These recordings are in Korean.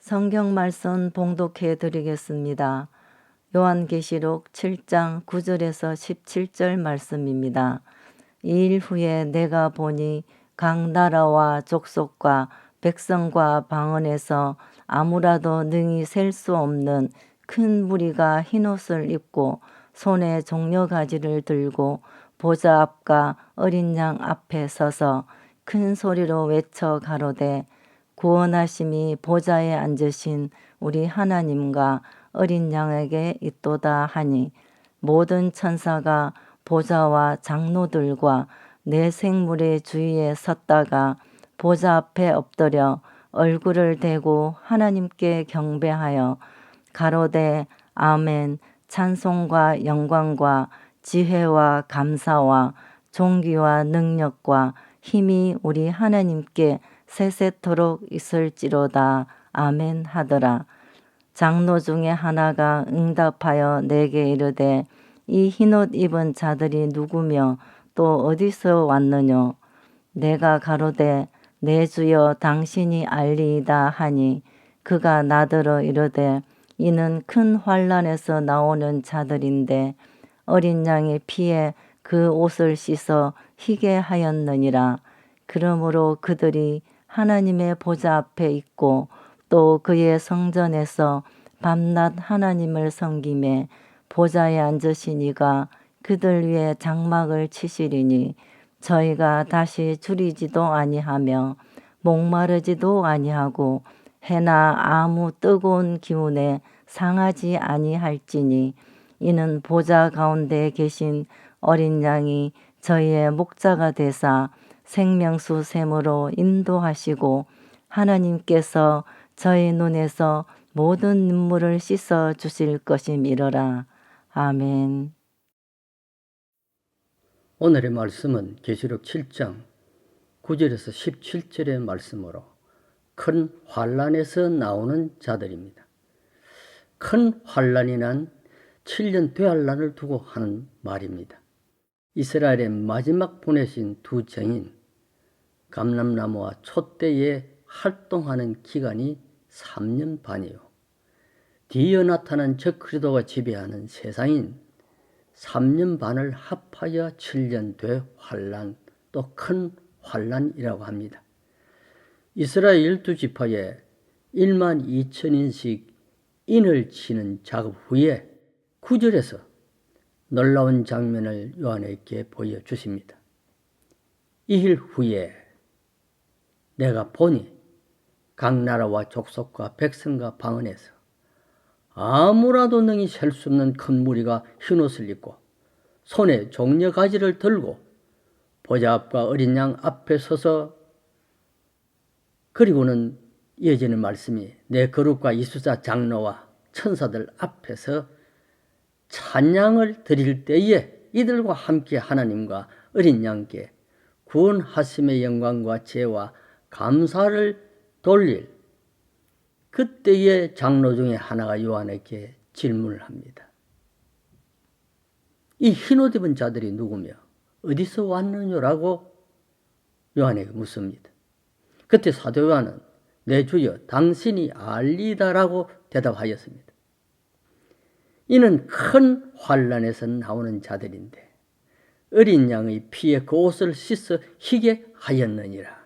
성경 말씀 봉독해 드리겠습니다. 요한계시록 7장 9절에서 17절 말씀입니다. 이 일 후에 내가 보니 각 나라와 족속과 백성과 방언에서 아무라도 능히 셀 수 없는 큰 무리가 흰옷을 입고 손에 종려가지를 들고 보좌 앞과 어린 양 앞에 서서 큰 소리로 외쳐 가로되 구원하심이 보좌에 앉으신 우리 하나님과 어린 양에게 있도다 하니 모든 천사가 보좌와 장로들과 네 생물의 주위에 섰다가 보좌 앞에 엎드려 얼굴을 대고 하나님께 경배하여 가로되 아멘. 찬송과 영광과 지혜와 감사와 존귀와 능력과 힘이 우리 하나님께 세세토록 있을지로다. 아멘 하더라. 장로 중에 하나가 응답하여 내게 이르되 이 흰옷 입은 자들이 누구며 또 어디서 왔느뇨? 내가 가로되 내 주여 당신이 알리이다 하니 그가 나더러 이르되 이는 큰 환난에서 나오는 자들인데 어린 양의 피에 그 옷을 씻어 희게 하였느니라. 그러므로 그들이 하나님의 보좌 앞에 있고 또 그의 성전에서 밤낮 하나님을 섬기매 보좌에 앉으신 이가 그들 위에 장막을 치시리니 저희가 다시 줄이지도 아니하며 목마르지도 아니하고 해나 아무 뜨거운 기운에 상하지 아니할지니 이는 보좌 가운데 계신 어린 양이 저희의 목자가 되사 생명수 샘으로 인도하시고 하나님께서 저희 눈에서 모든 눈물을 씻어 주실 것임이로라. 아멘. 오늘의 말씀은 계시록 7장 9절에서 17절의 말씀으로 큰 환난에서 나오는 자들입니다. 큰 환난이 난 7년 되환란을 두고 하는 말입니다. 이스라엘의 마지막 보내신 두 정인 감람나무와 촛대에 활동하는 기간이 3년 반이요. 뒤이어 나타난 적그리스도가 지배하는 세상인 3년 반을 합하여 7년 되환란, 또 큰 환란이라고 합니다. 이스라엘 12지파에 1만 2천인씩 인을 치는 작업 후에 9절에서 놀라운 장면을 요한에게 보여주십니다. 이 일 후에 내가 보니 각 나라와 족속과 백성과 방언에서 아무라도 능히 셀 수 없는 큰 무리가 흰옷을 입고 손에 종려가지를 들고 보좌 앞과 어린 양 앞에 서서, 그리고는 이어지는 말씀이 내 거룩과 이수자 장로와 천사들 앞에서 찬양을 드릴 때에 이들과 함께 하나님과 어린 양께 구원하심의 영광과 죄와 감사를 돌릴 그때의 장로 중에 하나가 요한에게 질문을 합니다. 이 흰옷 입은 자들이 누구며 어디서 왔느냐라고 요한에게 묻습니다. 그때 사도 요한은 내 주여 당신이 알리다라고 대답하였습니다. 이는 큰 환난에서 나오는 자들인데 어린 양의 피에 그 옷을 씻어 희게 하였느니라.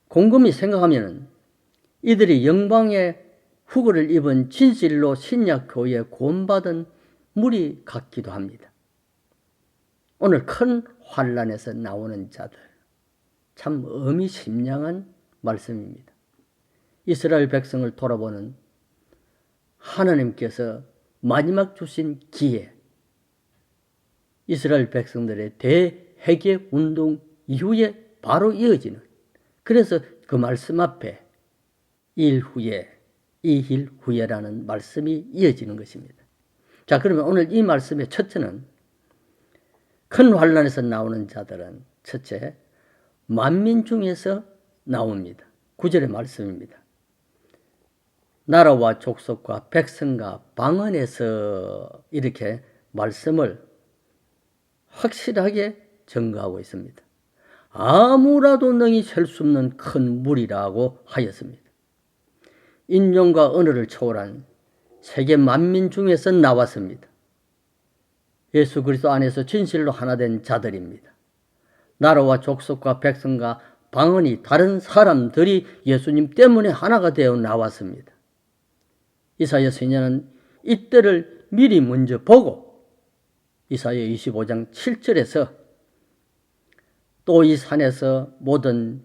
곰곰이 생각하면 이들이 영광의 후구를 입은 진실로 신약교회에 구원받은 무리 같기도 합니다. 오늘 큰 환난에서 나오는 자들, 참 의미심장한 말씀입니다. 이스라엘 백성을 돌아보는 하나님께서 마지막 주신 기회, 이스라엘 백성들의 대회개 운동 이후에 바로 이어지는, 그래서 그 말씀 앞에 이 일 후에라는 말씀이 이어지는 것입니다. 자, 그러면 오늘 이 말씀의 첫째는, 큰 환난에서 나오는 자들은 첫째, 만민 중에서 나옵니다. 9절의 말씀입니다. 나라와 족속과 백성과 방언에서, 이렇게 말씀을 확실하게 증거하고 있습니다. 아무라도 능히 셀 수 없는 큰 무리라고 하였습니다. 인종과 언어를 초월한 세계 만민 중에서 나왔습니다. 예수 그리스도 안에서 진실로 하나 된 자들입니다. 나라와 족속과 백성과 방언이 다른 사람들이 예수님 때문에 하나가 되어 나왔습니다. 이사야 선지자는 이때를 미리 먼저 보고 이사야 25장 7절에서 또 이 산에서 모든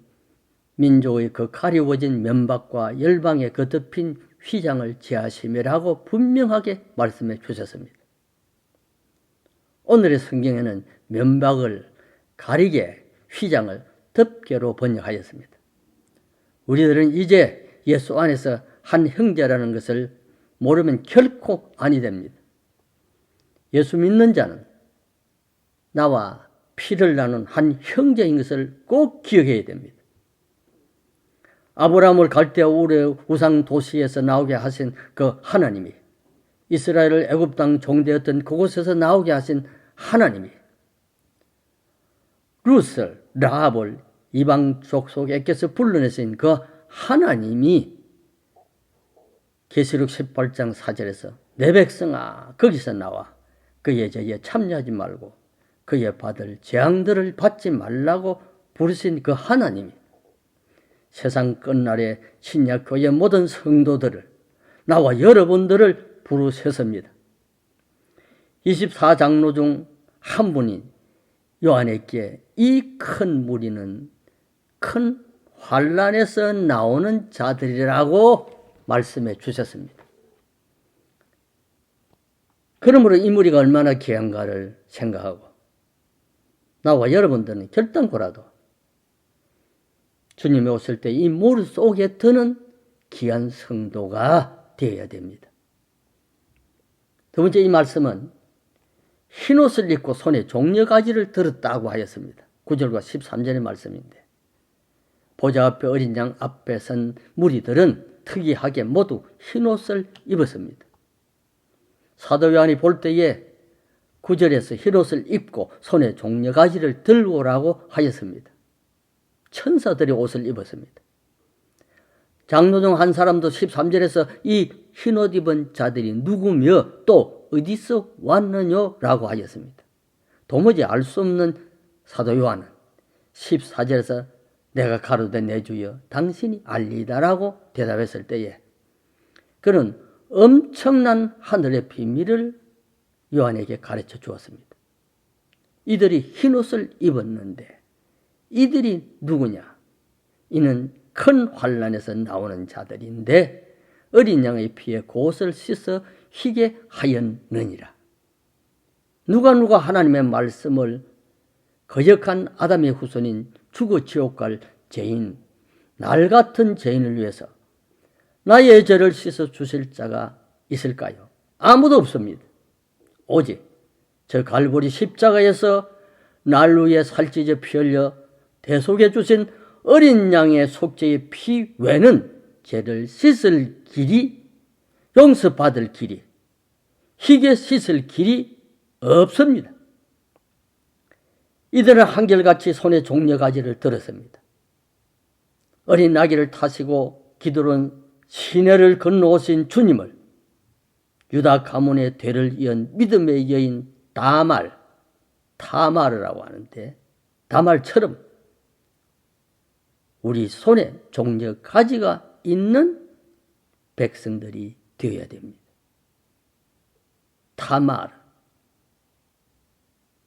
민족의 그 가리워진 면박과 열방의 그 덮인 휘장을 제하심이라고 분명하게 말씀해 주셨습니다. 오늘의 성경에는 면박을 가리게 휘장을 덮개로 번역하였습니다. 우리들은 이제 예수 안에서 한 형제라는 것을 모르면 결코 아니 됩니다. 예수 믿는 자는 나와 피를 나눈 한 형제인 것을 꼭 기억해야 됩니다. 아브라함을 갈대아 우르의 우상 도시에서 나오게 하신 그 하나님이, 이스라엘을 애굽 땅 종되었던 그곳에서 나오게 하신 하나님이, 룻을, 라합을 이방 족속에게서 불러내신 그 하나님이 계시록 18장 4절에서 내 백성아 거기서 나와 그의 죄에 참여하지 말고 그의 받을 재앙들을 받지 말라고 부르신 그 하나님이 세상 끝날에 신약교회 모든 성도들을, 나와 여러분들을 부르셨습니다. 24장로 중 한 분인 요한에게 이 큰 무리는 큰 환난에서 나오는 자들이라고 말씀해 주셨습니다. 그러므로 이 무리가 얼마나 귀한가를 생각하고 나와 여러분들은 결단코라도 주님이 오실 때 이 물 속에 드는 귀한 성도가 되어야 됩니다. 두 번째, 이 말씀은 흰옷을 입고 손에 종려가지를 들었다고 하였습니다. 9절과 13절의 말씀인데, 보좌 앞에 어린 양 앞에 선 무리들은 특이하게 모두 흰옷을 입었습니다. 사도 요한이 볼 때에 9절에서 흰옷을 입고 손에 종려가지를 들고 오라고 하였습니다. 천사들이 옷을 입었습니다. 장로 중 한 사람도 13절에서 이 흰옷 입은 자들이 누구며 또 어디서 왔느냐라고 하였습니다. 도무지 알 수 없는 사도 요한은 14절에서 내가 가로되 내 주여 당신이 알리다라고 대답했을 때에 그는 엄청난 하늘의 비밀을 요한에게 가르쳐 주었습니다. 이들이 흰옷을 입었는데 이들이 누구냐? 이는 큰 환난에서 나오는 자들인데 어린 양의 피에 그 옷을 씻어 희게 하였느니라. 누가 하나님의 말씀을 거역한 아담의 후손인 죽어 지옥 갈 죄인, 날 같은 죄인을 위해서 나의 죄를 씻어 주실 자가 있을까요? 아무도 없습니다. 오직 저 갈보리 십자가에서 날 위해 살찌져 피 흘려 대속해 주신 어린 양의 속죄의 피 외에는 죄를 씻을 길이, 용서받을 길이, 희게 씻을 길이 없습니다. 이들은 한결같이 손에 종려가지를 들었습니다. 어린 나귀를 타시고 기드론 시내를 건너오신 주님을 유다 가문의 대를 이은 믿음의 여인 다말이라고 하는데 다말처럼 우리 손에 종려가지가 있는 백성들이 되어야 됩니다. 다말,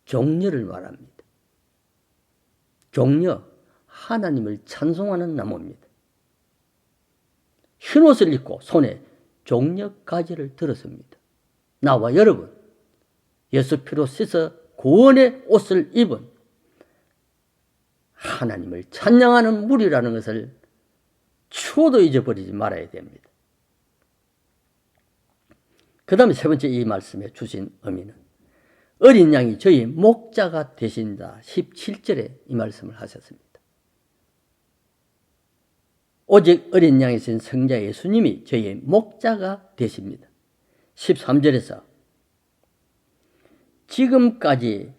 종려를 말합니다. 종려, 하나님을 찬송하는 나무입니다. 흰옷을 입고 손에 종려가지를 들었습니다. 나와 여러분, 예수 피로 씻어 구원의 옷을 입은 하나님을 찬양하는 무리라는 것을 추호도 잊어버리지 말아야 됩니다. 그 다음에 세 번째 이 말씀에 주신 의미는 어린 양이 저희 목자가 되신다. 17절에 이 말씀을 하셨습니다. 오직 어린 양이신 성자 예수님이 저희의 목자가 되십니다. 13절에서 지금까지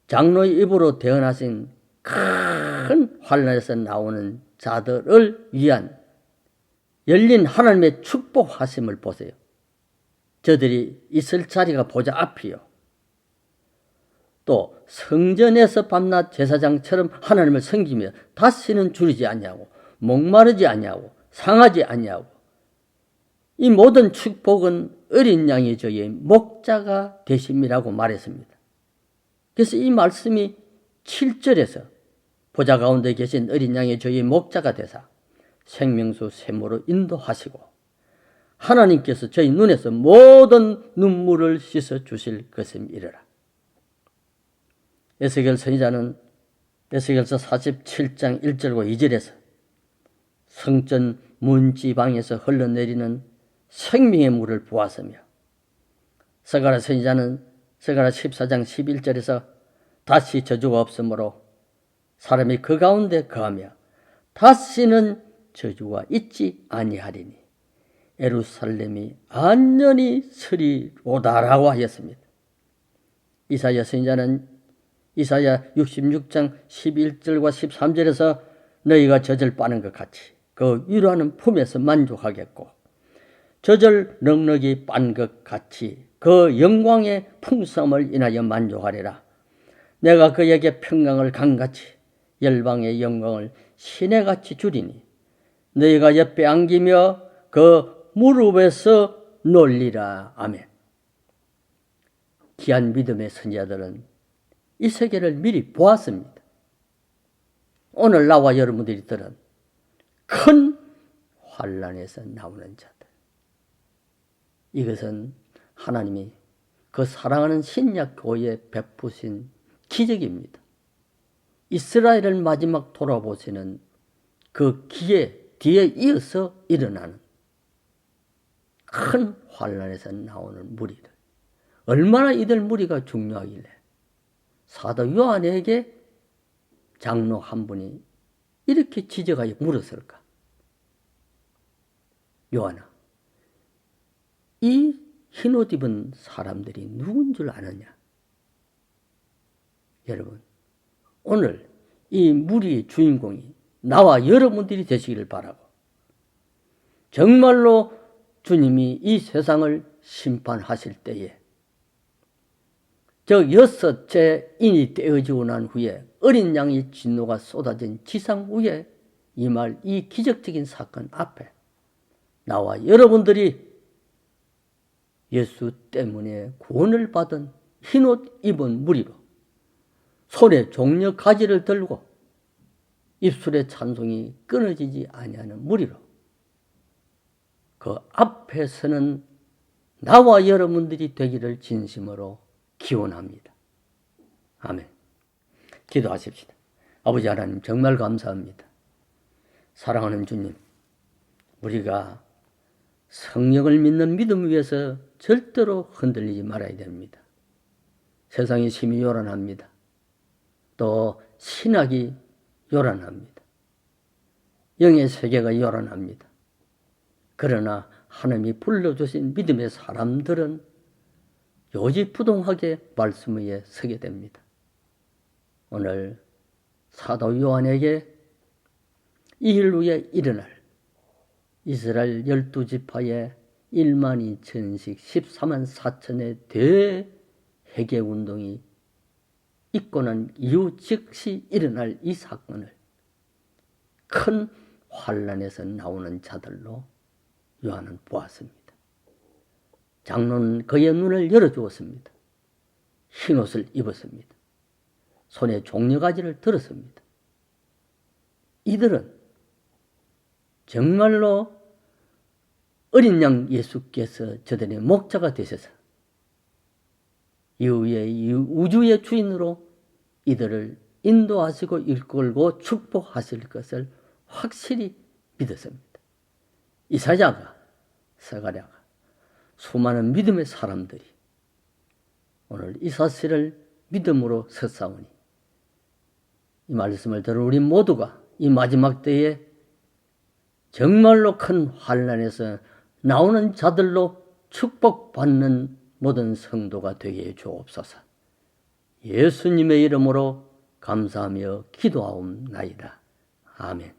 장로의 입으로 대언하신 큰 환난에서 나오는 자들을 위한 열린 하나님의 축복하심을 보세요. 저들이 있을 자리가 보좌 앞이요. 또 성전에서 밤낮 제사장처럼 하나님을 섬기며 다시는 줄이지 아니하고 목마르지 아니하고 상하지 아니하고 이 모든 축복은 어린 양의 저의 목자가 되심이라고 말했습니다. 그래서 이 말씀이 7절에서 보좌 가운데 계신 어린 양의 저의 목자가 되사 생명수 샘으로 인도하시고 하나님께서 저희 눈에서 모든 눈물을 씻어 주실 것임이라. 에스겔 선지자는 에스겔서 47장 1절과 2절에서 성전 문지방에서 흘러내리는 생명의 물을 보았으며 스가랴 선지자는 스가랴 14장 11절에서 다시 저주가 없으므로 사람이 그 가운데 거하며 다시는 저주가 있지 아니하리니 예루살렘이 안전히 서리로다라고 하였습니다. 이사야 선지자는 이사야 66장 11절과 13절에서 너희가 젖을 빠는 것 같이 그 위로하는 품에서 만족하겠고 젖을 넉넉히 빤 것 같이 그 영광의 풍성함을 인하여 만족하리라. 내가 그에게 평강을 강같이 열방의 영광을 시내같이 주리니 너희가 옆에 안기며 그 무릎에서 놀리라. 아멘. 귀한 믿음의 선지자들은 이 세계를 미리 보았습니다. 오늘 나와 여러분들이 들은 큰 환난에서 나오는 자들. 이것은 하나님이 그 사랑하는 신약 교회에 베푸신 기적입니다. 이스라엘을 마지막 돌아보시는 그 기회 뒤에 이어서 일어나는 큰 환난에서 나오는 무리들. 얼마나 이들 무리가 중요하길래 사도 요한에게 장로 한 분이 이렇게 지적하여 물었을까? 요한아, 이 흰옷 입은 사람들이 누군 줄 아느냐? 여러분, 오늘 이 무리의 주인공이 나와 여러분들이 되시기를 바라고 정말로 주님이 이 세상을 심판하실 때에 저 6째 인이 떼어지고 난 후에 어린 양의 진노가 쏟아진 지상 위에 임할 이 기적적인 사건 앞에 나와 여러분들이 예수 때문에 구원을 받은 흰옷 입은 무리로 손에 종려 가지를 들고 입술의 찬송이 끊어지지 아니하는 무리로 그 앞에서는 나와 여러분들이 되기를 진심으로 기원합니다. 아멘. 기도하십시다. 아버지 하나님 정말 감사합니다. 사랑하는 주님, 우리가 성령을 믿는 믿음 위에서 절대로 흔들리지 말아야 됩니다. 세상이 심히 요란합니다. 또 신학이 요란합니다. 영의 세계가 요란합니다. 그러나 하나님이 불러주신 믿음의 사람들은 요지부동하게 말씀 위에 서게 됩니다. 오늘 사도 요한에게 이 일 후에 일어날 이스라엘 12지파의 1만 2천씩 14만 4천의 대회개운동이 있고 난 이후 즉시 일어날 이 사건을 큰 환난에서 나오는 자들로 요한은 보았습니다. 장로는 그의 눈을 열어주었습니다. 흰옷을 입었습니다. 손에 종려가지를 들었습니다. 이들은 정말로 어린 양 예수께서 저들의 목자가 되셔서 이후에 우주의 주인으로 이들을 인도하시고 이끌고 축복하실 것을 확실히 믿었습니다. 이사야가, 스가랴가, 수많은 믿음의 사람들이 오늘 이 사실을 믿음으로 섰사오니 이 말씀을 들은 우리 모두가 이 마지막 때에 정말로 큰 환난에서 나오는 자들로 축복받는 모든 성도가 되게 해 주옵소서. 예수님의 이름으로 감사하며 기도하옵나이다. 아멘.